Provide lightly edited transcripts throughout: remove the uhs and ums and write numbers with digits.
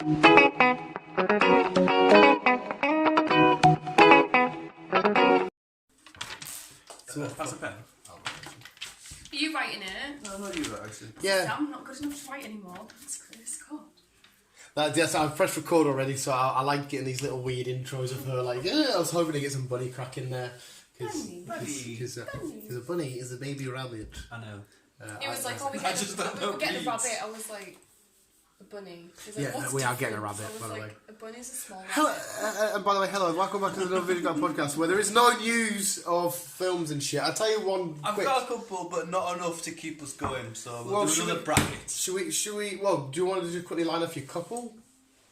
Pass a pen. Are you writing it? No, not you, actually. Yeah. I'm not good enough to write anymore. That's good. Yes, I've pressed record already, so I like getting these little weird intros of her. Like, I was hoping to get some bunny crack in there. Because a bunny is a baby rabbit. I know. It was like, oh, we're getting a rabbit. I was like, a bunny. Like, yeah, we are getting a rabbit, by the way. A bunny's a small rabbit. Hello, and by the way, hello, welcome back to another Video Game Podcast where there is no news of films and shit. I'll tell you one I've quick... got a couple, but not enough to keep us going, so we'll do another bracket. Should we, well, do you want to just quickly line off your couple?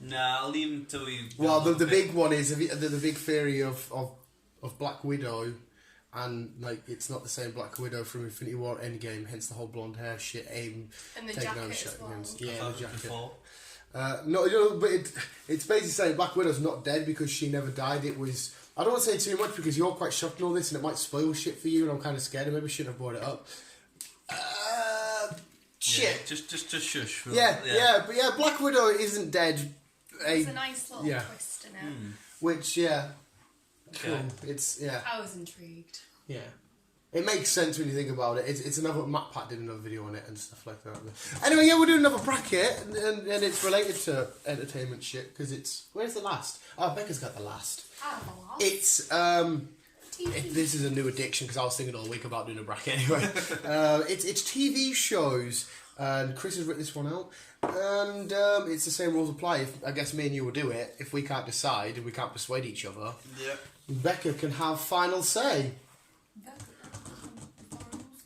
Nah, I'll leave them until we... Well, the big one is the big theory of Black Widow, and like it's not the same Black Widow from Infinity War Endgame, hence the whole blonde hair shit, aim, and the taking jacket out as well. Yeah, the jacket. Before. No, but it's basically saying Black Widow's not dead because she never died. It was... I don't want to say too much because you're quite shocked in all this and it might spoil shit for you and I'm kind of scared and maybe I shouldn't have brought it up. Shit. Yeah, just shush. Yeah, but Black Widow isn't dead. It's a nice little twist in it. Which, cool. It's, I was intrigued. Yeah. It makes sense when you think about it. It's another... Matt Pat did another video on it and stuff like that. Anyway, we're doing another bracket and it's related to entertainment shit because it's... Where's the last? Oh, Becca's got the last. It's... this is a new addiction because I was thinking all week about doing a bracket anyway. It's TV shows and Chris has written this one out and it's the same rules apply. I guess me and you will do it. If we can't decide and we can't persuade each other, Becca can have final say.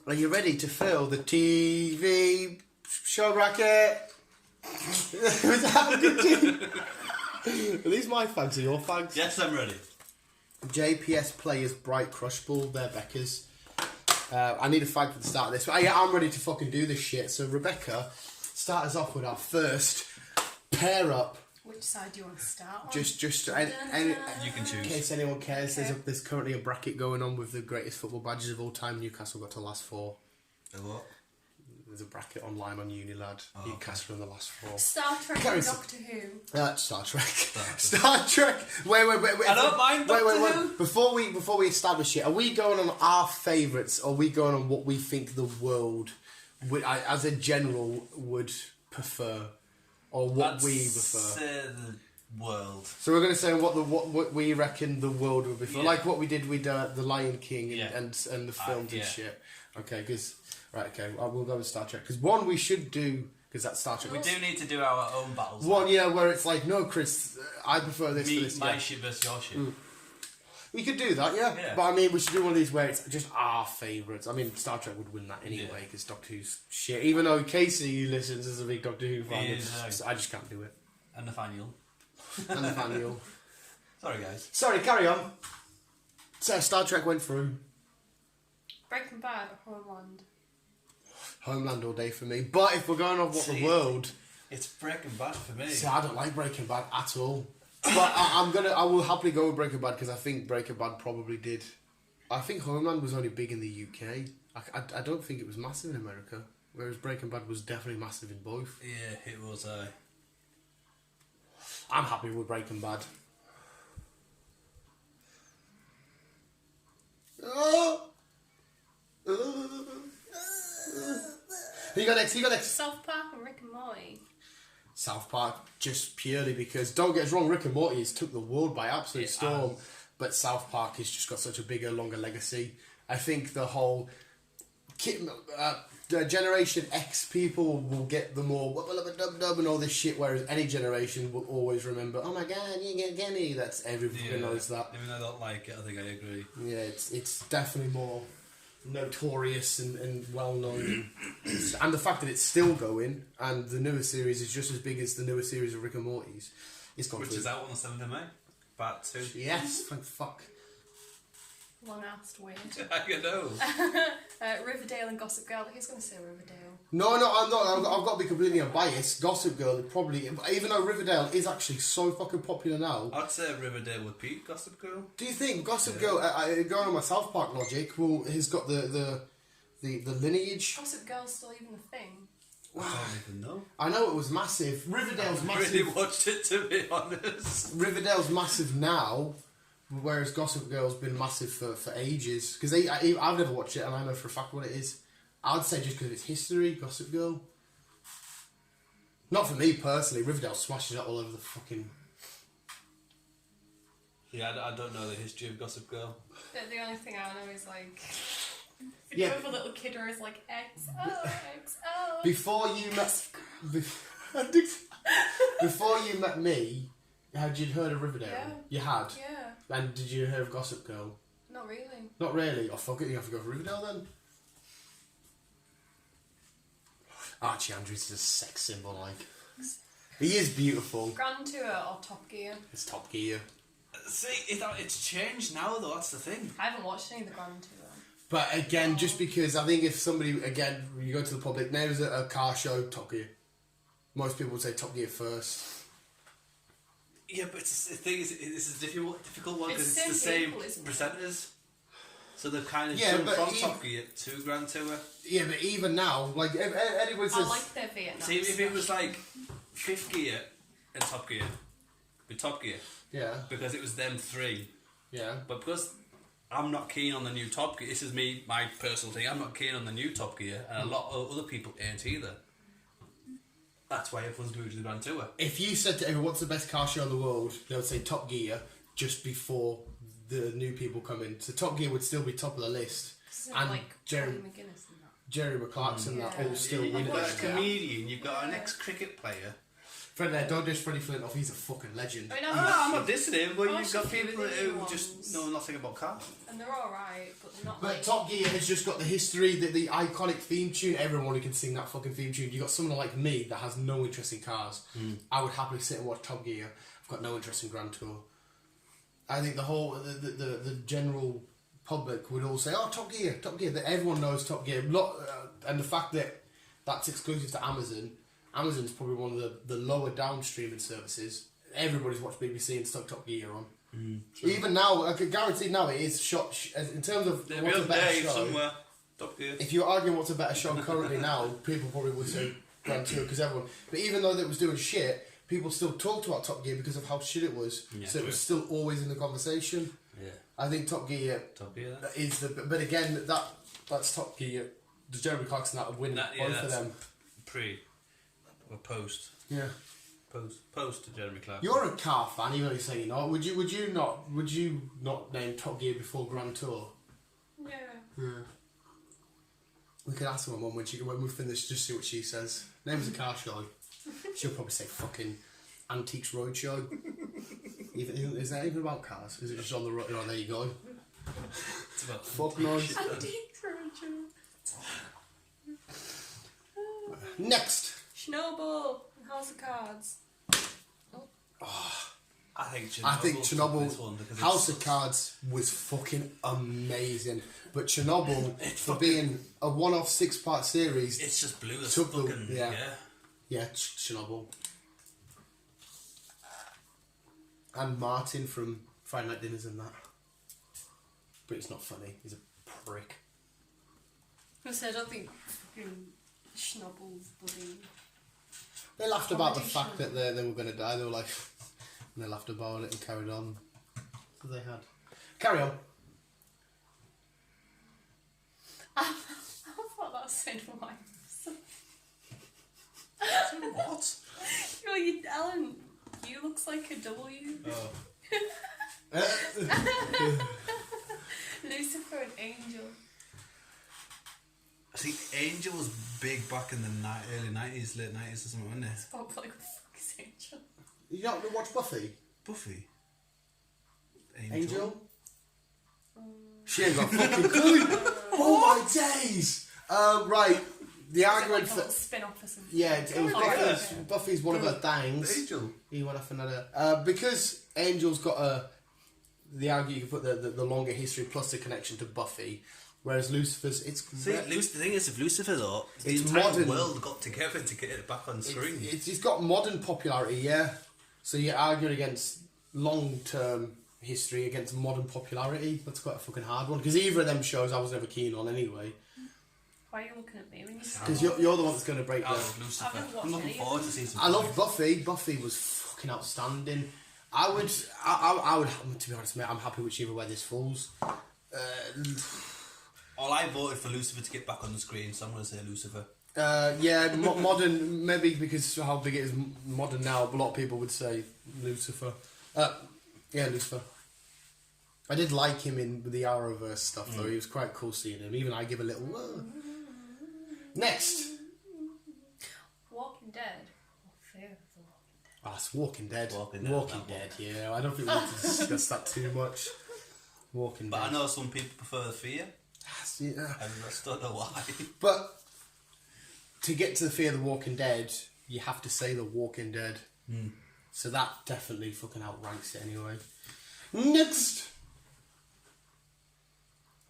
Are you ready to fill the TV show bracket? Was that a good team? Are these my fags or your fags? Yes, I'm ready. JPS Players Bright Crush Ball, they're Becca's. I need a fag for the start of this. But I'm ready to fucking do this shit. So Rebecca, start us off with our first pair up. Which side do you want to start on? Just you can choose. In case anyone cares, there's currently a bracket going on with the greatest football badges of all time. Newcastle got to last four. A what? There's a bracket online on Unilad. Newcastle in the last four. Star Trek and Doctor Who. Star Trek. Star Trek. Wait. I don't mind Doctor Who. Before we establish it, are we going on our favourites, or are we going on what we think the world, as a general, would prefer? Or what we prefer. Say the world. So we're going to say what we reckon the world would prefer, like what we did with the Lion King and the films and shit. Okay, because we'll go with Star Trek because one we should do because that's Star Trek. We do need to do our own battles. One, where it's like, no, Chris, I prefer this to this. My shit versus your shit. We could do that, yeah. But I mean, we should do one of these where it's just our favourites. I mean, Star Trek would win that anyway because Doctor Who's shit. Even though Casey listens as a big Doctor Who fan, I just can't do it. And Nathaniel. Sorry, guys. Sorry, carry on. So Star Trek went through. Breaking Bad or Homeland? Homeland all day for me. But if we're going off the world, it's Breaking Bad for me. See, I don't like Breaking Bad at all. But I will happily go with Breaking Bad because I think Breaking Bad probably did. I think Homeland was only big in the UK. I don't think it was massive in America. Whereas Breaking Bad was definitely massive in both. Yeah, it was. I'm happy with Breaking Bad. Who you got next? South Park and Rick and Morty. South Park, just purely because, don't get us wrong, Rick and Morty has took the world by absolute storm, but South Park has just got such a bigger, longer legacy. I think the whole the Generation X people will get the more wubba-lubba-dub-dub and all this shit, whereas any generation will always remember, oh my god, you get Genny. That's everybody knows that. Even though I don't like it, I think I agree. Yeah, it's definitely more notorious and well known, and the fact that it's still going and the newer series is just as big as the newer series of Rick and Morty's. Which is out on the 7th of May. Part 2. Yes, thank fuck. Long ass to wait. I know. Riverdale and Gossip Girl. Who's going to say Riverdale? No, I'm not. I've got to be completely unbiased. Gossip Girl probably, even though Riverdale is actually so fucking popular now. I'd say Riverdale would beat Gossip Girl. Do you think Gossip Girl, going on my South Park logic, has got the lineage? Gossip Girl's still even a thing. I don't even know. I know it was massive. Riverdale's I massive. really watched it, to be honest. Riverdale's massive now, whereas Gossip Girl's been massive for ages. Because I've never watched it, and I know for a fact what it is. I'd say just because it's history, Gossip Girl. Not for me personally. Riverdale smashes it all over the fucking... Yeah, I don't know the history of Gossip Girl. The only thing I know is like... Yeah. With a little kid who is like XO, XO. Before you met me, had you heard of Riverdale? Yeah. You had? Yeah. And did you hear of Gossip Girl? Not really. Not really. Oh, fuck it, you have to go for Riverdale then. Archie Andrews is a sex symbol, like. He is beautiful. Grand Tour or Top Gear? It's Top Gear. See, it's changed now, though, that's the thing. I haven't watched any of the Grand Tour. But again, just because I think if somebody, again, you go to the public, names a car show, Top Gear. Most people would say Top Gear first. Yeah, but the thing is, it's a difficult one because It's it's the same same people, isn't it? presenters. So they've kind of Yeah, jumped but from Top Gear to Grand Tour. Yeah, but even now, like, if anyone says... I like their Vietnam. See, if it was like Fifth Gear and Top Gear, with Top Gear, Yeah, because it was them three. yeah. But because I'm not keen on the new Top Gear, this is my personal thing, I'm not keen on the new Top Gear, and a lot of other people ain't either. That's why everyone's moved to the Grand Tour. If you said to everyone, what's the best car show in the world, they would say Top Gear just before the new people come in. So Top Gear would still be top of the list. And like Jerry Terry McGuinness and that. Jerry McClarkson, that all still You've winners. got a comedian, you've got an ex-cricket player. Fred there, don't dish Freddie Flint off, he's a fucking legend. I know, I'm not dissing him, but I you've got watched a few people of the who new just ones. know nothing about cars. and they're alright, but they're not But like... Top Gear has just got the history, the iconic theme tune. Everyone who can sing that fucking theme tune. You got someone like me that has no interest in cars. I would happily sit and watch Top Gear. I've got no interest in Grand Tour. I think the whole the general public would all say, "Oh, Top Gear, Top Gear." That everyone knows Top Gear. And the fact that that's exclusive to Amazon. Amazon's probably one of the lower down streaming services. Everybody's watched BBC and stuck Top Gear on. Even now, I can guarantee now it is shot in terms of They'll what's be a on better Dave show. somewhere. Top Gear. If you're arguing what's a better show currently now, people probably would say Grand Tour because everyone. But even though it was doing shit, people still talked about Top Gear because of how shit it was. Yeah, So it was still always in the conversation. Yeah. I think Top Gear Top Gear. is the. But again, that's Top Gear. The Jeremy Clarkson that would win both of them. Pre or post. Yeah. Post to Jeremy Clarkson. You're a car fan, even though you're saying you're not. Would you not name Top Gear before Grand Tour? Yeah. Yeah. We could ask my mum when we finish, just see what she says. Name is a car show. She'll probably say fucking Antiques Roadshow. Is that even about cars? Is it just on the road? Oh, there you go. It's about Fuck noise. Antiques Roadshow. Next. Chernobyl and House of Cards. I think Chernobyl. This Chernobyl one because House it's- of Cards was fucking amazing. But Chernobyl, for being a one-off 6-part series, It's just blue as Took the- fucking yeah. yeah. yeah, Chernobyl. And Martin from Friday Night Dinners and that. But it's not funny. He's a prick. I said, I don't think fucking Chernobyl bloody... They laughed about the Comedy fact show. that they were going to die. They were like, and they laughed about it and carried on. So they had. Carry on. I thought that said why. What? Alan, you looks like a W. Oh. Lucifer and Angel. I think Angel was big back in the early 90s, late 90s or something, wasn't it? Spoke like, what the fuck is Angel? You don't watch Buffy? Buffy. Angel? She ain't got fucking clue. Oh my days! Right, the Is it argument like a for. little spin-off or something? Yeah, it was Oh, because okay. Buffy's one of her things. Angel. He went off another. Because Angel's got the argument you can put the longer history plus the connection to Buffy, whereas Lucifer's See, the thing is, if Lucifer though, the It's entire modern. world got together to get it back on screen. it's got modern popularity, yeah. So you're arguing against long-term history against modern popularity. That's quite a fucking hard one because either of them shows I was never keen on anyway. Why are you looking at me when you say Because you're the one that's going to break I the... love Lucifer. I've never watched I'm looking any of forward to them. season I 5. love Buffy. Buffy was fucking outstanding. I would, to be honest, mate, I'm happy whichever way this falls. Well, I voted for Lucifer to get back on the screen, so I'm going to say Lucifer. Yeah, modern, maybe because of how big it is modern now, but a lot of people would say Lucifer. Yeah, Lucifer. I did like him in the Arrowverse stuff, though. He was quite cool seeing him. Even I give a little... Next. Walking Dead. Oh, Fear of the Walking Dead. Ah, it's Walking Dead. Walking Dead, Yeah. I don't think we need to discuss that too much. Walking But Dead. I know some people prefer the Fear, Yeah. and I just don't know why. But to get to the Fear of the Walking Dead, you have to say The Walking Dead. So that definitely fucking outranks it anyway. Next!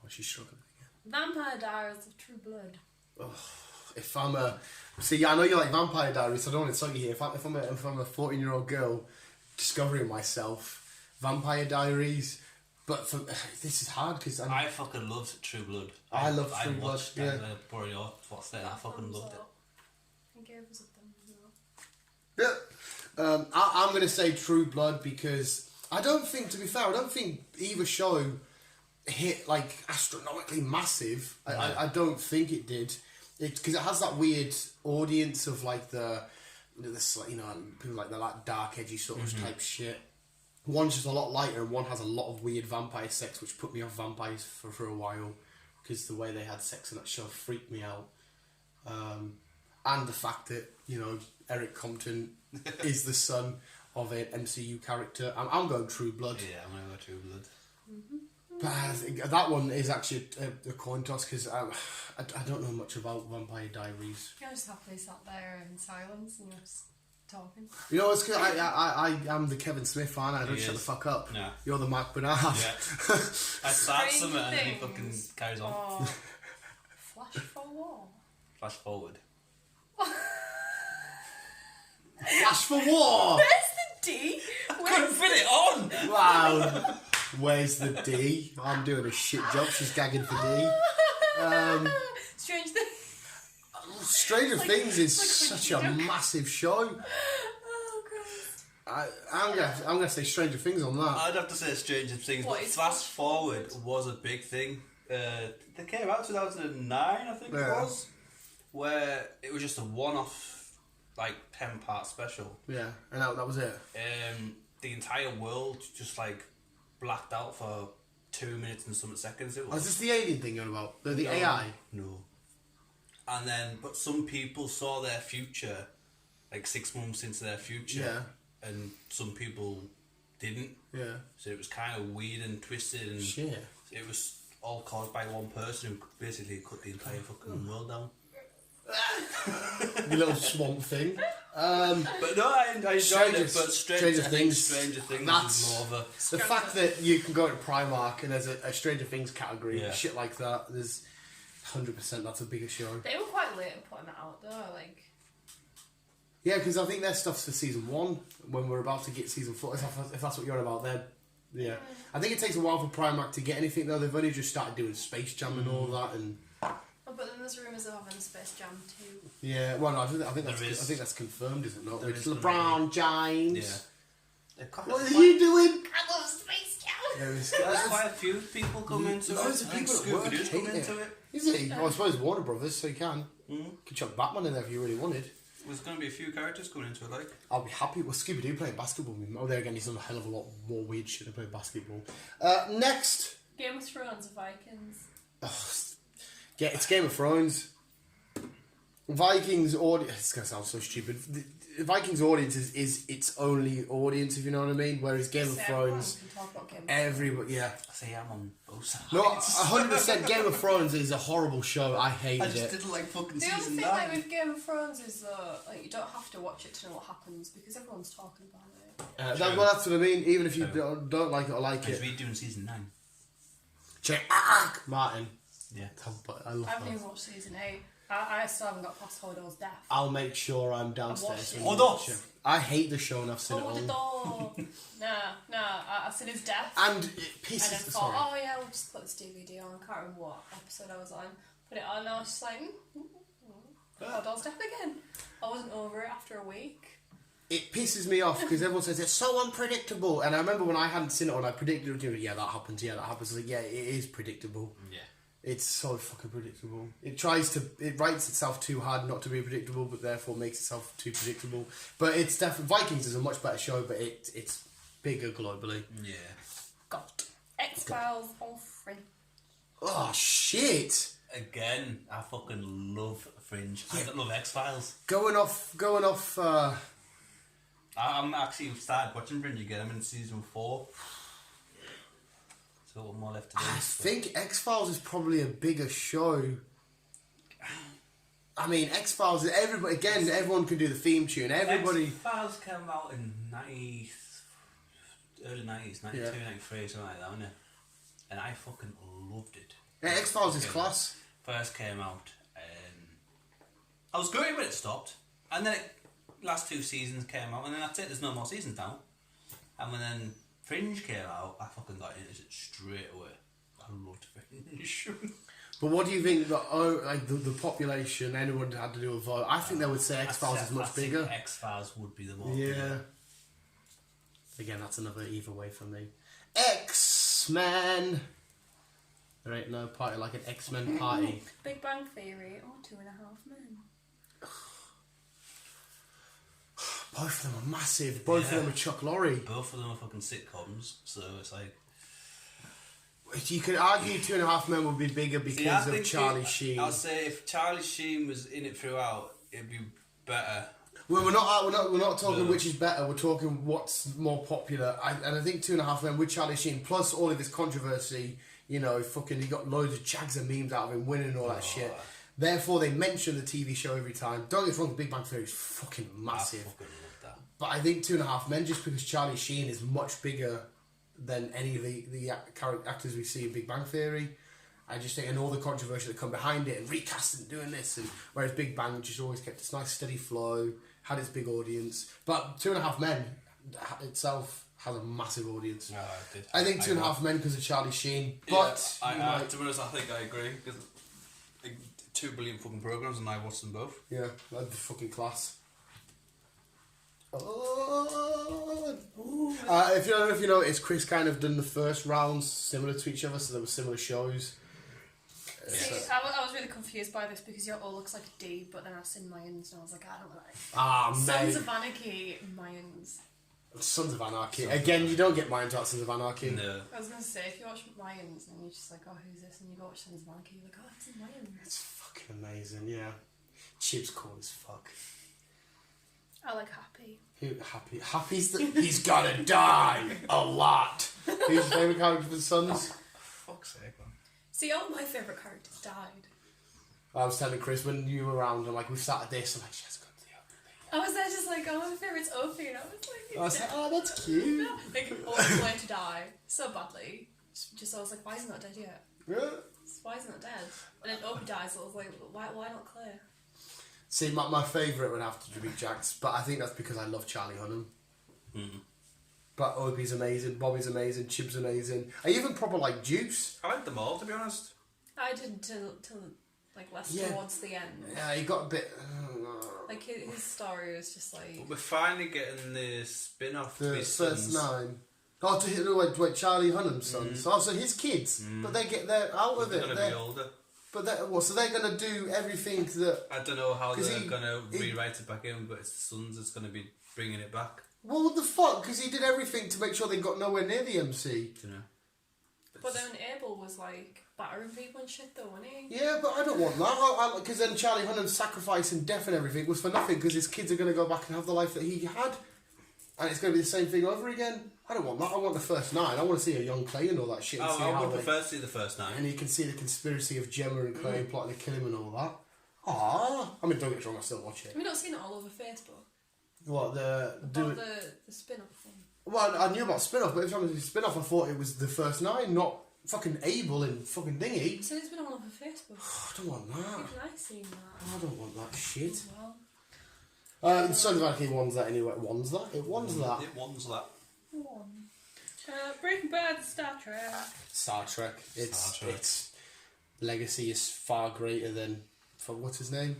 Oh, she's struggling again. Vampire Diaries of True Blood. If I'm a... See, I know you like Vampire Diaries, so I don't want to insult you here. If I'm a 14-year-old girl discovering myself, Vampire Diaries... But for, this is hard because I fucking loved True Blood. I love True Blood, watched yeah. Born Your What's that? I fucking loved it. I gave us a thumb as well. Yeah. I'm going to say True Blood because I don't think, to be fair, I don't think either show hit like astronomically massive. I don't think it did. Because it has that weird audience of like the people like the like dark edgy sort of type shit. One's just a lot lighter and one has a lot of weird vampire sex, which put me off vampires for a while because the way they had sex in that show freaked me out. And the fact that, Eric Compton is the son of an MCU character. I'm going True Blood. Yeah, I'm going to go True Blood. But I think that one is actually a coin toss because I don't know much about Vampire Diaries. I just happily sat there in silence and just talking. It's because I'm the Kevin Smith fan. I don't He shut the is. fuck up. No. You're the Mark Bernard. Yeah. I start Strange something and he Things. fucking carries on. Oh, Flash Forward. Flash forward. Flash for War! Where's the D? Couldn't fit it on! Wow. Where's the D? I'm doing a shit job. She's gagging for D. Strange Things. Stranger It's like- Things is it's like such a joke. massive show. Oh, Christ. I'm gonna say Stranger Things on that. I'd have to say Stranger Things, What but is Flash Flash Forward was a big thing. They came out 2009, I think it Yeah. was, where it was just a one-off, 10-part special. Yeah, and that was it. The entire world just blacked out for 2 minutes and some seconds. It Is was. this the alien thing you're on about? The No. AI? No. And then, but some people saw their future, 6 months into their future, Yeah. and some people didn't. Yeah. So it was kind of weird and twisted, and Shit. it was all caused by one person who basically cut the entire fucking world down. The little swamp thing. But no, I enjoyed it. But Stranger Things. Stranger Things That's- is more of a. The fact that you can go to Primark and there's a Stranger Things category, Yeah. shit like that, there's 100% that's a bigger show. They were quite late at putting it out though, Yeah, because I think their stuff's for season 1 when we're about to get season 4. If that's what you're on about, then yeah. I think it takes a while for Primark to get anything though. They've only just started doing Space Jam and all that, and Oh, but then there's rumours of having Space Jam 2. yeah. Well, no, I think There is. that's confirmed, is it not? There It's is gonna LeBron James. Yeah. What are you doing? I love Space Jam! There is There's quite a few people come into loads it. of I think people at work Scooby-Doo's hate come into it. Is he? Well, I suppose Warner Brothers, so you can. Could chuck Batman in there if you really wanted. There's going to be a few characters coming into it, I'll be happy with Scooby-Doo playing basketball. Oh, there again, he's done a hell of a lot more weird shit than playing basketball. Next. Game of Thrones, Vikings. Yeah, it's Game of Thrones. Vikings audience. It's gonna sound so stupid. The Vikings audience is its only audience, if you know what I mean. Whereas Game of Thrones, Can talk about Game of everybody, yeah. I say I'm on both sides. No, 100%. Game of Thrones is a horrible show. I I hated just it. didn't like fucking The only season thing 9. with Game of Thrones is you don't have to watch it to know what happens because everyone's talking about it. Well, that's what I mean. Even if you don't like it or like Because it, we're doing season 9. check Martin. Yeah. But I love I haven't that. even watched season 8. I still haven't got past Hodor's death. I'll make sure I'm downstairs. watched when it. you Hold watch on. it. I hate the show and I've seen it all. Hodor! Nah, I've seen his death. And it And then pisses. thought, Sorry. oh yeah, we'll just put this DVD on. I can't remember what episode I was on. put it on and I was just like, oh, don't step again. I wasn't over it after a week. It pisses me off because everyone says it's so unpredictable. And I remember when I hadn't seen it and I predicted it, yeah, that happens, yeah, that happens. I was like, yeah, it is predictable. Yeah. It's so fucking predictable. It writes itself too hard not to be predictable, but therefore makes itself too predictable. But it's definitely, Vikings is a much better show, but it's bigger globally. Yeah. Got X-Files on Fringe. Oh, shit. Again, I fucking love Fringe. I love X-Files. Going off, I'm actually started watching Fringe again. I'm in season 4. So one more left to do. I think X-Files is probably a bigger show. I mean, X-Files, everyone can do the theme tune. Everybody. X-Files came out in early 90s, 92, 93, something like that, wasn't it? And I fucking loved it. Yeah, X-Files is class. First came out, I was gutted when it stopped, and then last 2 seasons came out, and then that's it. There's no more seasons now. And when then Fringe came out, I fucking got into it straight away. I loved Fringe. But what do you think the population, anyone had to do a vote? I think they would say X-Files is much bigger. X-Files would be the more Yeah. bigger. Again, that's another either way for me. X-Men. There ain't no party like an X-Men party. Big Bang Theory or 2.5 Men. Both of them are massive. Both of them are Chuck Lorre. Both of them are fucking sitcoms, so it's like... You could argue 2.5 Men would be bigger because of Charlie Sheen. I'll say if Charlie Sheen was in it throughout, it'd be better. Well, we're not talking which is better. We're talking what's more popular. And I think 2.5 Men with Charlie Sheen, plus all of this controversy. You know, fucking, he got loads of Jags and memes out of him winning and all that shit. Therefore, they mention the TV show every time. Don't get me wrong, Big Bang Theory is fucking massive. I fucking love that. But I think 2.5 Men, just because Charlie Sheen is much bigger than any of the actors we see in Big Bang Theory. I just think, and all the controversy that come behind it, and recasting, doing this, and whereas Big Bang just always kept its nice steady flow, had its big audience. But 2.5 Men itself has a massive audience. No, I think 2.5 Men because of Charlie Sheen. But yeah, to be honest, I think I agree because 2 billion fucking programs, and I watched them both. Yeah, that'd be fucking class. Oh. If you don't know if you noticed, Chris kind of done the first rounds similar to each other, so there were similar shows. See, I was really confused by this because your O looks like a D, but then I've seen Mayans and I was like, I don't like. Mate. Sons of Anarchy, Mayans. Sons of Anarchy. Again, you don't get Mayans without Sons of Anarchy. No. I was going to say, if you watch Mayans and you're just like, oh, who's this? And you go watch Sons of Anarchy, you're like, oh, it's Mayans. It's fucking amazing, yeah. Chip's cool as fuck. I like Happy. Happy? Happy's he's gonna die a lot. Who's your favourite character for the Sons? Fuck's sake, man. See, all my favourite characters died. I was telling Chris when you were around, I'm like, we started this, I'm like, she has gone to the opening. I was there just like, oh, my favourite's Opie, and I was like, oh, that's cute. Like, Opie's going to die so badly. Just I was like, why is he not dead yet? Yeah. Why is he not dead? And then Opie dies, so I was like, why not Claire? See, my favourite would have to be Jax, but I think that's because I love Charlie Hunnam. Mm. But Opie's amazing, Bobby's amazing, Chib's amazing. I even proper like Juice. I like them all, to be honest. I did till like less towards the end. Yeah, he got a bit... Like his story was just like... But we're finally getting the spin-off to the his first sons. 9. Oh, to hit Charlie Hunnam's sons. Oh, so his kids. But they're out of They're it. going to be older. But so they're going to do everything that... I don't know how they're going to rewrite it back in, but it's the sons that's going to be bringing it back. Well, what the fuck? Because he did everything to make sure they got nowhere near the MC. You know. But then Abel was like battering people and shit though, wasn't he? Yeah, but I don't want that. Because then Charlie Hunnam's sacrifice and death and everything was for nothing because his kids are going to go back and have the life that he had. And it's going to be the same thing over again. I don't want that. I want the first 9. I want to see a young Clay and all that shit. And I would prefer to see the first 9. And you can see the conspiracy of Gemma and Clay plotting to kill him and all that. Ah, I mean, don't get me wrong, I still watch it. Have you not seen it all over Facebook? What, the spin-off thing? Well, I knew about spin-off, but every time it was a spin-off, I thought it was the first 9, not fucking Abel and fucking Dingy. So it's been all over Facebook. I don't want that. Even I've seen that. I don't want that shit. As well. Sons of Anarchy wants that anyway. It wants that. It wants that. Breaking Bad, Star Trek. Star Trek. It's legacy is far greater than what's his name?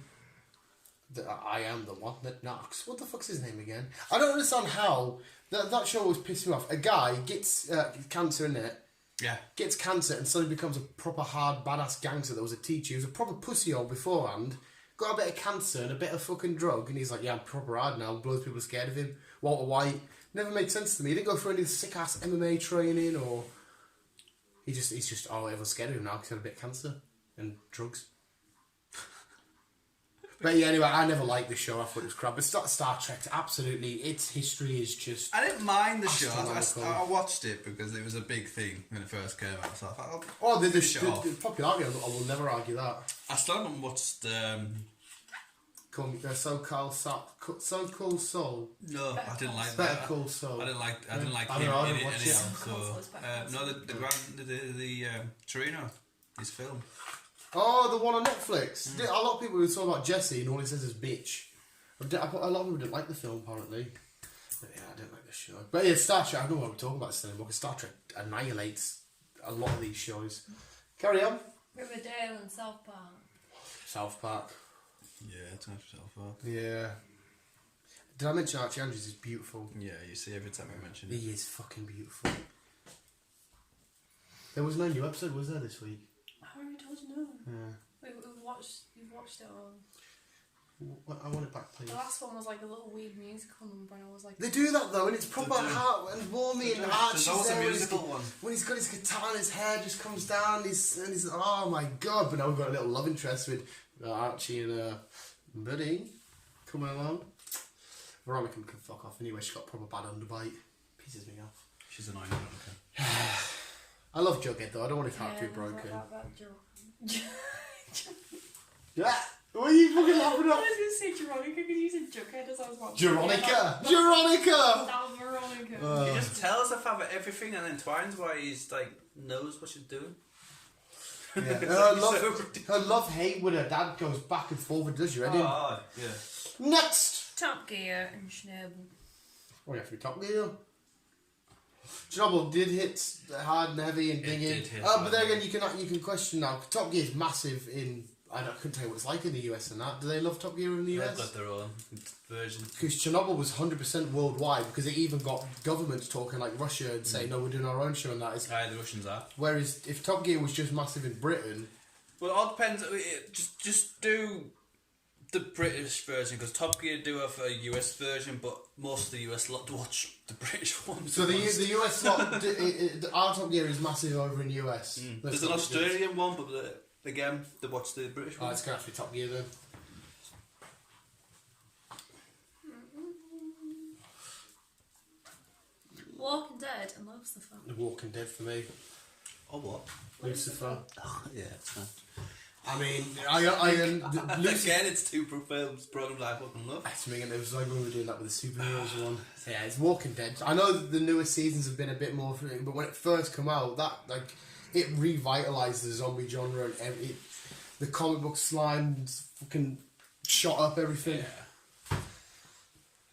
I am the one that knocks. What the fuck's his name again? I don't understand how that show always pissed me off. A guy gets cancer in it. Yeah. Gets cancer and suddenly becomes a proper hard badass gangster that was a teacher. He was a proper pussyhole beforehand. Got a bit of cancer and a bit of fucking drug, and he's like, yeah, I'm proper hard now. Blows people scared of him. Walter White never made sense to me. He didn't go through any sick ass MMA training, or he's just everyone's scared of him now because he had a bit of cancer and drugs. But yeah, anyway, I never liked the show. I thought it was crap. But Star Trek, absolutely, its history is just. I didn't mind the show. I watched it because it was a big thing when it first came out. So I thought, the popularity, I will never argue that. I still haven't watched. So-called Soul. No, I didn't like Better that. Call Saul. I didn't like him in it anyhow. So no, the Torino, his film. Oh, the one on Netflix. A lot of people were talking about Jesse and all he says is bitch. A lot of people didn't like the film, apparently. But yeah, I didn't like the show. But yeah, Star Trek, I don't know what we're talking about this anymore, because Star Trek annihilates a lot of these shows. Carry on. Riverdale and South Park. South Park. Yeah, it's nice for South Park. Yeah. Did I mention Archie Andrews is beautiful? Yeah, you see every time I mention it. He is fucking beautiful. There was no new episode, was there, this week? I already told you no. Yeah. You've watched it all. I want it back, please. The last one was like a little weird musical number, and I was like. They do that though, and it's proper heart and warming and Archie's There's also there. a musical one. When he's got his guitar and his hair just comes down, he's oh my god! But now we've got a little love interest with Archie and Buddy coming along. Veronica can fuck off anyway. She's got a proper bad underbite. Pisses me off. She's annoying, Veronica. I love Jughead though. I don't want his heart to be broken. Yeah. What are you fucking laughing at? I was going to say Veronica because you said Jughead as I was watching. Veronica! He just tells her father everything and then twines why he's like knows what she's doing. Yeah. Her love-hate with her dad goes back and forward, does you ready? Oh, yeah. Next! Top Gear and Schnabel. Oh, you have to be Top Gear. Chernobyl did hit hard and heavy and dinging. But then again, you can question now. Top Gear is massive in. I couldn't tell you what it's like in the US and that. Do they love Top Gear in the US? They've got their own version. Because Chernobyl was 100% worldwide because it even got governments talking like Russia and saying, no, we're doing our own show and that. The Russians are. Whereas if Top Gear was just massive in Britain... Well, it all depends. Just do the British version because Top Gear do have a US version, but most of the US lot watch the British ones. So the US lot... our Top Gear is massive over in the US. There's an Australian one, but... Again, they watch the British one. Oh, it's going to have to be Top Gear then. Walking Dead and Lucifer. The Walking Dead for me. Or what? Lucifer. Oh, yeah, it's fine. I mean, Again, it's two programs I fucking love. I mean, it was like when we were doing that with the superheroes one. Yeah, it's Walking Dead. I know that the newest seasons have been a bit more, but when it first came out, that it revitalised the zombie genre and the comic book slime fucking shot up everything. Yeah.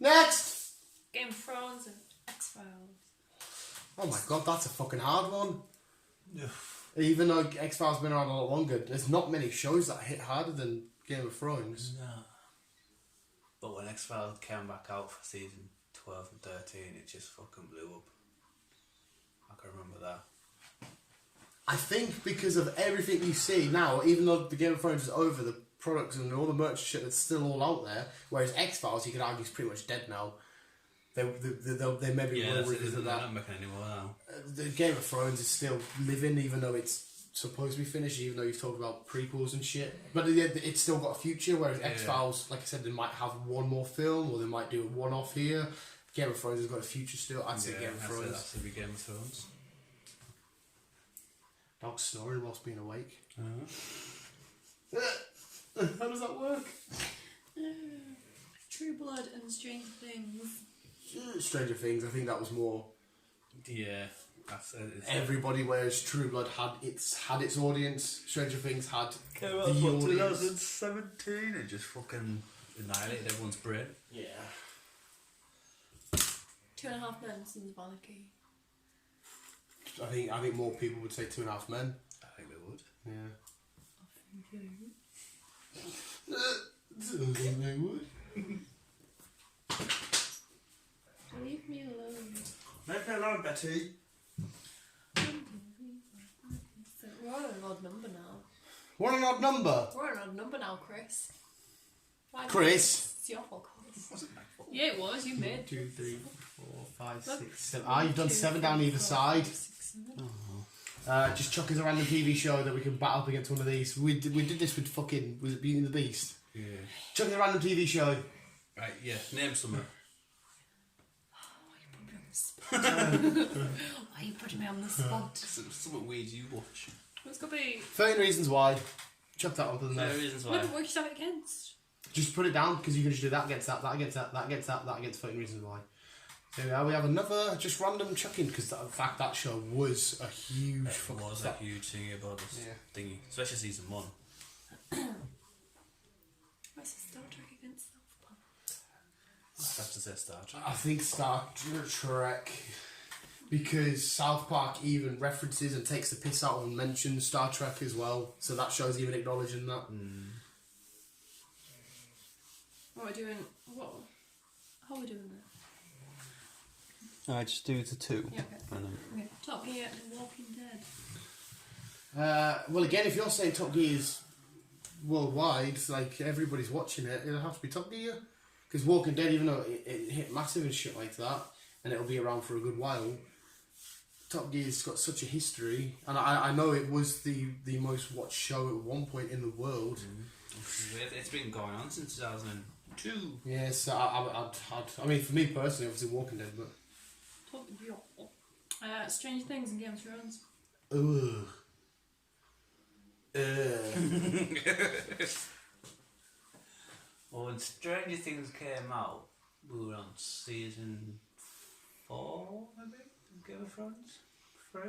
Next! Game of Thrones and X-Files. Oh my god, that's a fucking hard one. Even though X-Files been around a lot longer, there's not many shows that hit harder than Game of Thrones. No. But when X-Files came back out for season 12 and 13, it just fucking blew up. I can remember that. I think because of everything you see now, even though the Game of Thrones is over, the products and all the merch shit that's still all out there, whereas X-Files, you could argue, is pretty much dead now. They maybe will revisit that. They're not making any more now. The Game of Thrones is still living, even though it's supposed to be finished, even though you've talked about prequels and shit. But it's still got a future, whereas X-Files, like I said, they might have one more film, or they might do a one-off here. Game of Thrones has got a future still. I'd say Game of Thrones. That's the Game of Thrones. Dog snoring whilst being awake. Uh-huh. How does that work? True Blood and Stranger Things. Stranger Things, I think that was more. Yeah, everybody, whereas True Blood had its audience. Stranger Things had the audience. 2017, it just fucking annihilated everyone's brain. Yeah. 2.5 Men since Valaki. I think more people would say 2.5 Men. I think they would. Yeah. Leave me alone. Leave me alone, Betty. We're on an odd number now. What an odd number. We're on an odd number now, Chris. Why Chris? It's your fault, Chris. Yeah, it was. You made. 2, 3, 4, 5, 6, 7. Ah, you've done 7 down either side. 6, 7. Just chuck us a random TV show that we can battle up against one of these. We did this with fucking... Was it Beauty and the Beast? Yeah. Chuck us a random TV show. Right, yeah. Name something. Why are you putting me on the spot? Something weird you watch. It's got to be... 13 Reasons Why. Chuck that one to the No left. reasons why. What should I have it against? Just put it down, because you can just do that against that, that against that, that against that, that against 13 Reasons Why. So yeah, we have another just random chucking, because in fact that show was a huge It was a huge thing about this thingy. Especially season 1. What's Star Trek against South Park? I have to say Star Trek. I think Star Trek, because South Park even references and takes the piss out and mentions Star Trek as well, so that show's even acknowledging that. What are we doing? What? How are we doing there? Alright, just do it to 2. Yeah, okay. Okay. Top Gear and Walking Dead. Well, again, if you're saying Top Gear is worldwide, like everybody's watching it, it'll have to be Top Gear. Because Walking Dead, even though it hit massive and shit like that, and it'll be around for a good while, Top Gear's got such a history, and I know it was the most watched show at one point in the world. It's been going on since 2002. Yes, I mean, for me personally, obviously Walking Dead, but... Top Gear. Stranger Things and Game of Thrones. Ugh. Well, when Stranger Things came out, we were on season 4, maybe? of Game of Thrones? 3?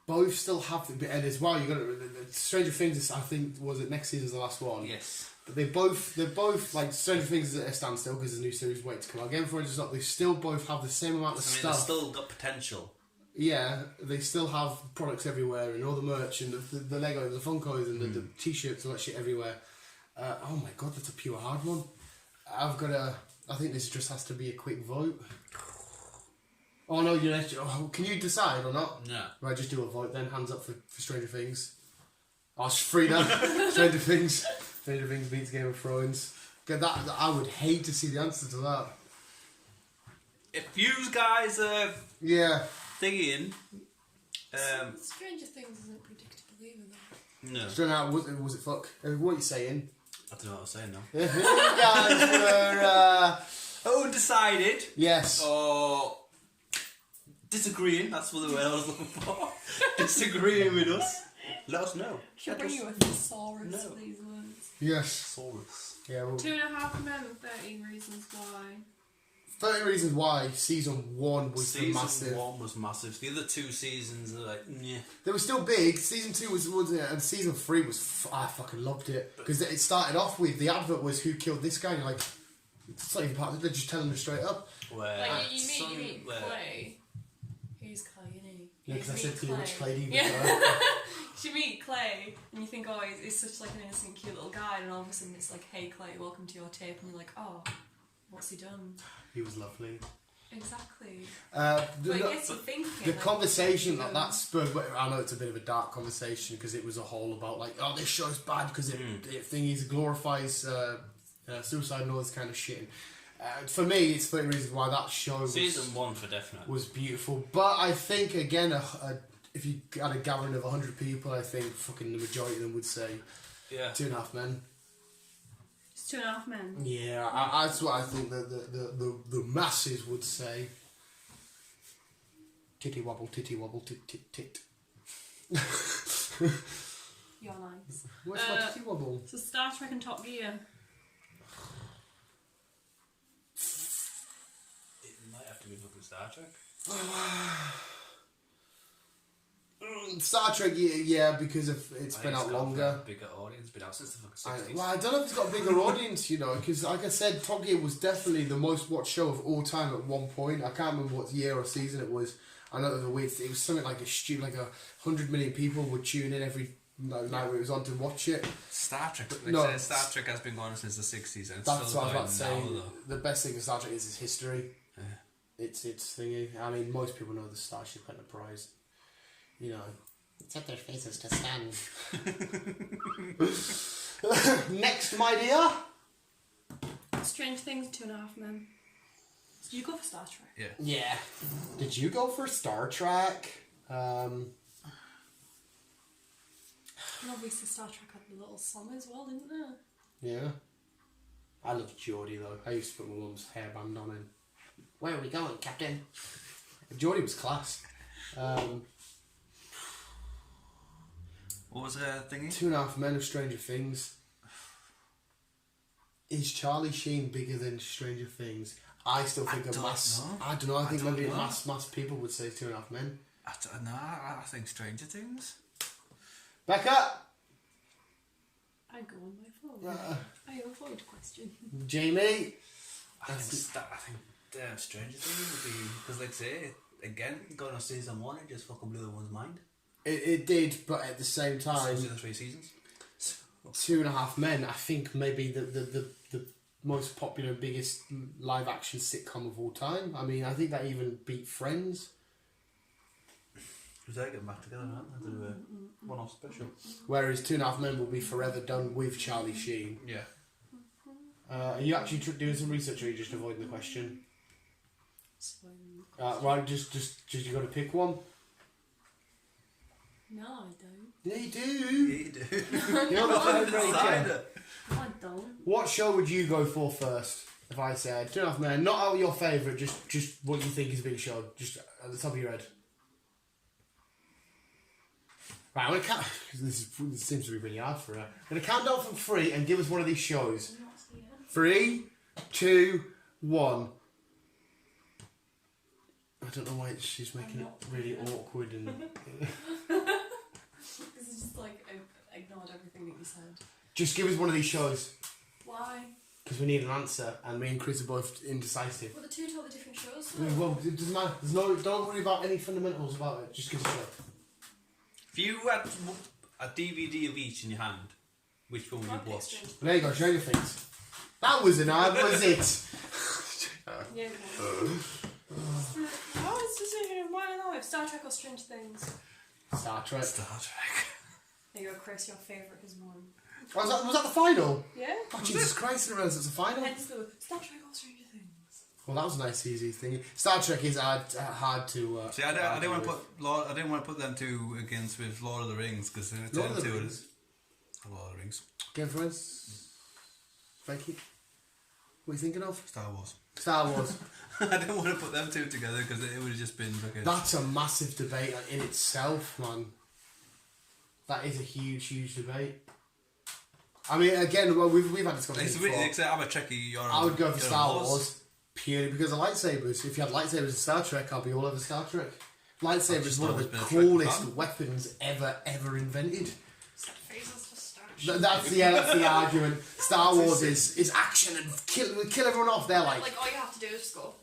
Both still have to be, and as well, you got to... Stranger Things, I think, was it next season's the last one? Yes. But they're both, like, Stranger Things is at a standstill because the new series waiting to come out. Game of Thrones is not, they still both have the same amount of stuff. They've still got potential. Yeah, they still have products everywhere and all the merch and the Lego, the Funkos and the t-shirts and that shit everywhere. Oh my god, that's a pure hard one. I think this just has to be a quick vote. Oh no, can you decide or not? No. Right, just do a vote then. Hands up for Stranger Things. Oh, it's free now. Stranger Things beats Game of Thrones. That I would hate to see the answer to that. If you guys are thinking... Stranger Things isn't predictable either though. No. So now, was it fuck? What are you saying? I don't know what I'm saying now. If you guys were... undecided. Yes. Or... disagreeing, that's the word I was looking for. Disagreeing with us. Let us know. Should bring you a thesaurus for these words. Yes. Thesaurus. Yeah, well, 2.5 Men and 13 Reasons Why. 30 Reasons Why season 1 was Season massive. 1 was massive. The other 2 seasons are like, yeah. They were still big. Season 2 was and season 3 was... I fucking loved it. Because it started off with... The advert was who killed this guy. And you're like... It's not even part of it. They're just telling them straight up. Where like, you meet Clay. Who's Clay, isn't he? Yeah, because I said to you which Clay do you prefer. You meet Clay and you think, oh, he's such like an innocent, cute little guy, and all of a sudden it's like, hey Clay, welcome to your tape, and you're like, oh, what's he done? He was lovely. Exactly. But it gets you thinking. The conversation that spurred... I know it's a bit of a dark conversation because it was a whole about like, oh, this show's bad because it glorifies suicide and all this kind of shit. For me, it's 30 Reasons Why that show Season 1 for definite. Was beautiful. But I think, again, if you had a gathering of 100 people, I think fucking the majority of them would say 2.5 Men. It's 2.5 Men? Yeah, that's what I think the masses would say. Titty wobble, tit, tit, tit. You're nice. What's my titty wobble? So Star Trek and Top Gear. Star Trek? Star Trek, yeah, because it's been out longer. Bigger audience, been out since the fucking 60s. I don't know if it's got a bigger audience, because like I said, Top Gear was definitely the most watched show of all time at one point. I can't remember what year or season it was. I know it was something like like 100 million people would tune in every now it was on to watch it. Star Trek. Star Trek has been going since the 60s, and it's That's still what I was going about to say. now, though. The best thing of Star Trek is its history. Yeah. It's thingy. I mean, most people know the Starship Enterprise. You know, it's at their faces to stand. Next, my dear. Strange Things, 2.5 Men. Did you go for Star Trek? Yeah. Yeah. Did you go for Star Trek? And obviously Star Trek had the little song as well, didn't there? Yeah. I loved Geordie though. I used to put my mum's hairband on him. Where are we going, Captain? Geordie was class. What was the thingy? 2.5 Men of Stranger Things. Is Charlie Sheen bigger than Stranger Things? I still think I don't know. I don't know. I think don't maybe know. mass people would say 2.5 Men. I think Stranger Things. Becca! I go on my phone. I avoid question. Jamie! I think Stranger Things would be, because like say again, going on season 1, it just fucking blew everyone's mind. It did, but at the same time, So the 3 seasons. 2.5 Men, I think maybe the most popular and biggest live action sitcom of all time. I mean, I think that even beat Friends. Because they're getting back together, aren't they? To do a one-off special. Whereas 2.5 Men will be forever done with Charlie Sheen. Yeah. Are you actually doing some research, or are you just avoiding the question? So, Right, just you got to pick one. no, I don't. Yeah, you do. Yeah, you do. You're the tiebreaker. No, I don't. What show would you go for first? If I said 2.5 Men, not out your favourite, just what you think is a big show, just at the top of your head. Right, I'm gonna count. This seems to be really hard for her. I'm gonna count down from 3 and give us one of these shows. 3, 2, 1. I don't know why she's making it really awkward and. This is just like, I ignored everything that you said. Just give us one of these shows. Why? Because we need an answer, and me and Chris are both indecisive. Well, the two totally different shows. Well, it doesn't matter. There's no. Don't worry about any fundamentals about it. Just give us a show. If you had a DVD of each in your hand, which one would you watch? There you go, Stranger Things. That was an ad, was it? Yeah. How is decision of mine alive? Star Trek or Strange Things? Star Trek. Star Trek. There you go, Chris. Your favourite is mine. Was that the final? Yeah. Oh, Jesus Christ, I didn't realise it was the final. Hence the Star Trek or Stranger Things. Well, that was a nice, easy thing. Star Trek is hard to. See, I didn't want to put I didn't want to put them two against with Lord of the Rings because then it's Lord of the two Rings. Lord of the Rings. Game of Thrones. Frankie, what are you thinking of? Star Wars. Star Wars. I didn't want to put them two together because it would have just been fucking. That's a massive debate in itself, man. That is a huge debate. I mean, again, well, we've had this conversation before. Except I'm a Trekkie. I would go for Star Wars purely because of lightsabers. If you had lightsabers in Star Trek, I'll be all over Star Trek. Lightsaber is one of the coolest weapons ever invented. That's the argument. Star Wars is action and kill everyone off. They're like all you have to do is just go.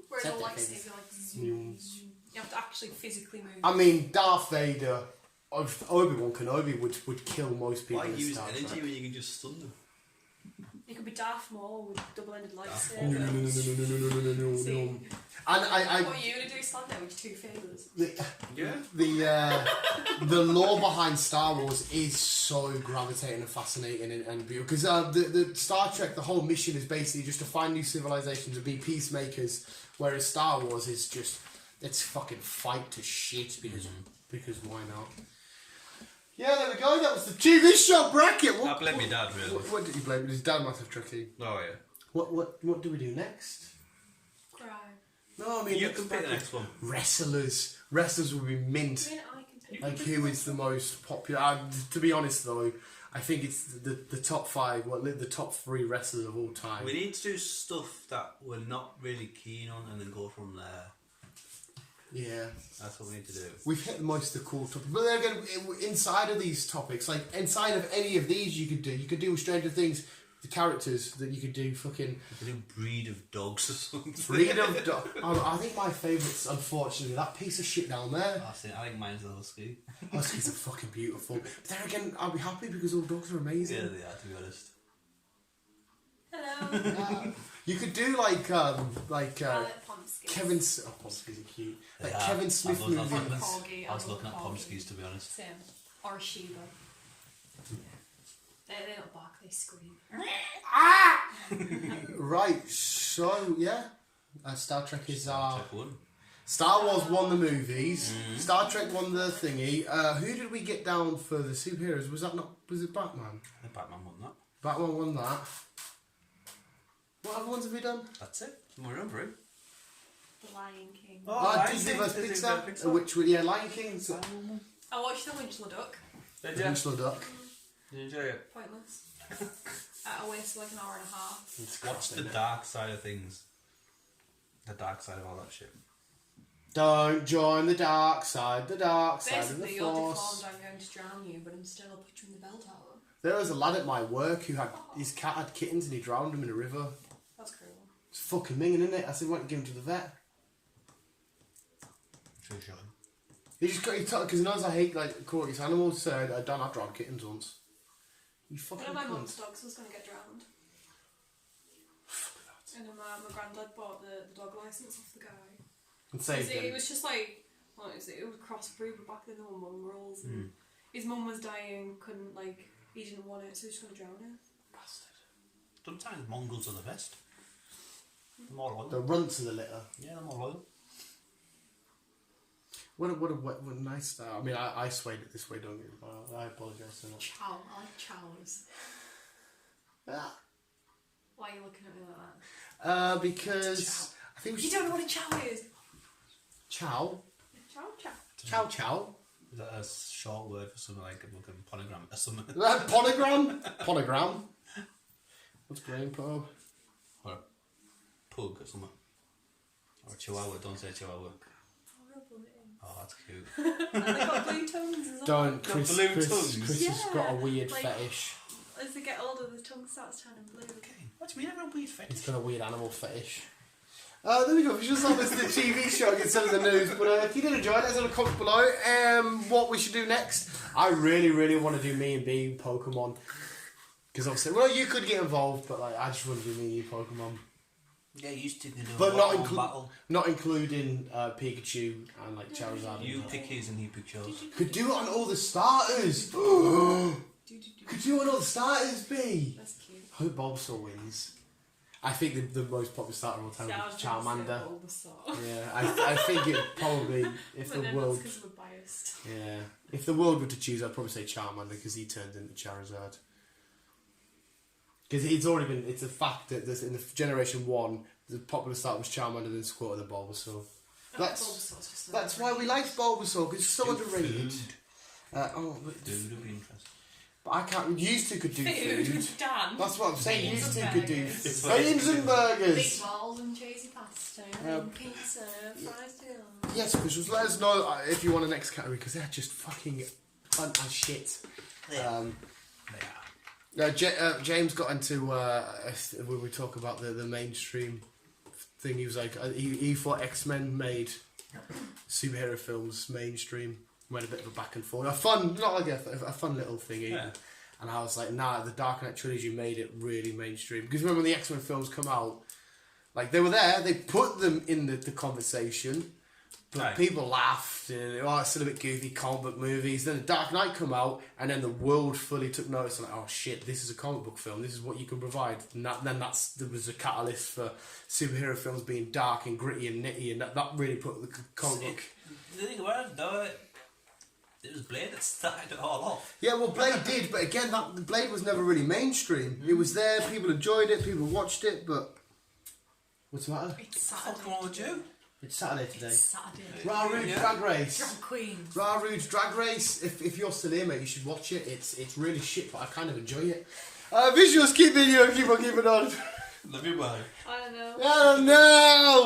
Whereas a Set their lightsaber, faces. like zoom. You have to actually physically move. I mean, Darth Vader, Obi-Wan Kenobi would kill most people. Why in use Star energy Trek. when you can just stun them? You could be Darth Maul with double-ended No. lightsaber. See? And I What are you gonna do? Stand there with your 2 fingers. the lore behind Star Wars is so gravitating and fascinating and beautiful because the Star Trek, the whole mission is basically just to find new civilizations and be peacemakers, whereas Star Wars is just let's fucking fight to shit because why not? Yeah, there we go. That was the TV show bracket. I blame my dad, really. What did you blame? His dad must have tricky. Oh yeah. What do we do next? Cry. No, I mean You next can pick the bracket. next one. Wrestlers will be mint. I can pick. Like who is the most popular? To be honest though, I think it's the top 5. Well, the top 3 wrestlers of all time. We need to do stuff that we're not really keen on and then go from there. Yeah, That's what we need to do. we've hit most of the cool topics, but then again, inside of these topics, like inside of any of these, you could do Stranger Things the characters that you could do fucking... You could do breed of dogs or something. Breed of dogs. I think my favourite's, unfortunately, that piece of shit down there. I think mine's the husky. Huskies are fucking beautiful. But then again, I'll be happy because all dogs are amazing. Yeah, they are, to be honest. Hello. You could do like Pomskis. Kevin... Oh, Pomskis are cute. Like Yeah, Kevin Smith I was movies. looking at- Corgi, I was love looking at corgi. Pomskis, to be honest. Same. Or Shiba. They don't bark, they scream. Right, so, yeah. Star Trek is our... Check one. Star Wars won the movies. Star Trek won the thingy. Who did we get down for the superheroes? Was it Batman? The Batman won that. Batman won that. What other ones have we done? That's it. I'm remembering. The Lion King. Disney vs Pixar. Which were, yeah, Lion King. So, I watched The Winchell Duck. Did The Winchell Duck. Did you enjoy it? Pointless. I wasted like an hour and a half. What's the dark side of things? The dark side of all that shit. Don't join the dark side. The dark side of the Basically, you're force. deformed, I'm going to drown you, but instead I'll put you in the bell tower. There was a lad at my work who had his cat had kittens and he drowned them in a river. That's cruel. It's fucking minging, isn't it? I said, why don't you give him to the vet? Sure. He just got because he knows I hate like cruelty to animals. So I don't have drowned kittens once. You fucking One of my cunt. mum's dogs was going to get drowned. And then my granddad bought the dog licence off the guy. And saved It him. was just like, what is it? It was crossbreed, but back then they were mongrels. And his mum was dying, couldn't like, he didn't want it, so he was going to drown it. Bastard. Sometimes Mongols are the best. They're more loyal. The runts of the litter. Yeah, they're more loyal. What a nice start. I mean, I swayed it this way, don't get me wrong. I apologise so much. Chow. I like chows. Ah. Why are you looking at me like that? Because I think we You should... don't know what a chow is? Chow? Chow. Chow chow? Is that a short word for something like a fucking polygram or something? Polygram? Polygram? What's brain pub? Or a pug or something? Or a chihuahua, don't say chihuahua. Horrible name. Oh, that's cute. And they got blue tongues as well. Don't. Got Chris, blue Chris, tongues? Chris has got a weird like- fetish. As they get older, the tongue starts turning blue. Okay. What do you mean I have a weird fetish? He's got a weird animal fetish. There we go. If you just listen to the TV show instead of the news. But if you did enjoy it, let us know in the comments below what we should do next. I really want to do me and being Pokemon. Because obviously, well, you could get involved, but like I just want to do me and you Pokemon. Yeah, you used to do But a not battle. not including Pikachu and like Charizard. You and pick his and he pick yours. could do it on all the starters. Could do it on all the starters, B. That's cute. Hope Bulbasaur wins. I think the most popular starter of all time is Charmander. Yeah, I think it probably if But the then world. that's because we're biased. Yeah, if the world were to choose, I'd probably say Charmander because he turned into Charizard. Because it's already been, it's a fact that this, in the generation 1, the popular start was Charmander, then Squirtle, then Bulbasaur. That's why we like Bulbasaur, because it's so underrated. But Dude, would be interesting. I can't, used to could do food. Dan. That's what I'm saying, used to could do Burgers. beans and burgers. Meatballs and cheesy pasta and pizza, fries too. Yes, Christians, let us know if you want a next category, because they're just fucking fun as shit. They are. James got into when we talk about the mainstream thing. He was like, he thought X-Men made superhero films mainstream. We had a bit of a back and forth, a fun, not like a fun little thingy. Yeah. And I was like, nah, the Dark Knight trilogy made it really mainstream. Because remember when the X-Men films come out, like they were there, they put them in the conversation. But Right. people laughed and it's still a bit goofy, comic book movies. Then the Dark Knight come out and then the world fully took notice and like, oh shit, this is a comic book film. This is what you can provide. And then there was a catalyst for superhero films being dark and gritty and nitty, and that really put the comic book. The thing about it, though, it was Blade that started it all off. Yeah, well, Blade did, but again, that Blade was never really mainstream. It was there, people enjoyed it, people watched it, but what's the matter? It's What's Saturday. wrong with you? It's Saturday today. It's Saturday. Ra Rouge Drag Race. Drag queens. Ra Rouge Drag Race. If you're still here, mate, you should watch it. It's really shit, but I kind of enjoy it. Visuals, keep video, keep on keeping on. Love you, bye. I don't know. Oh no!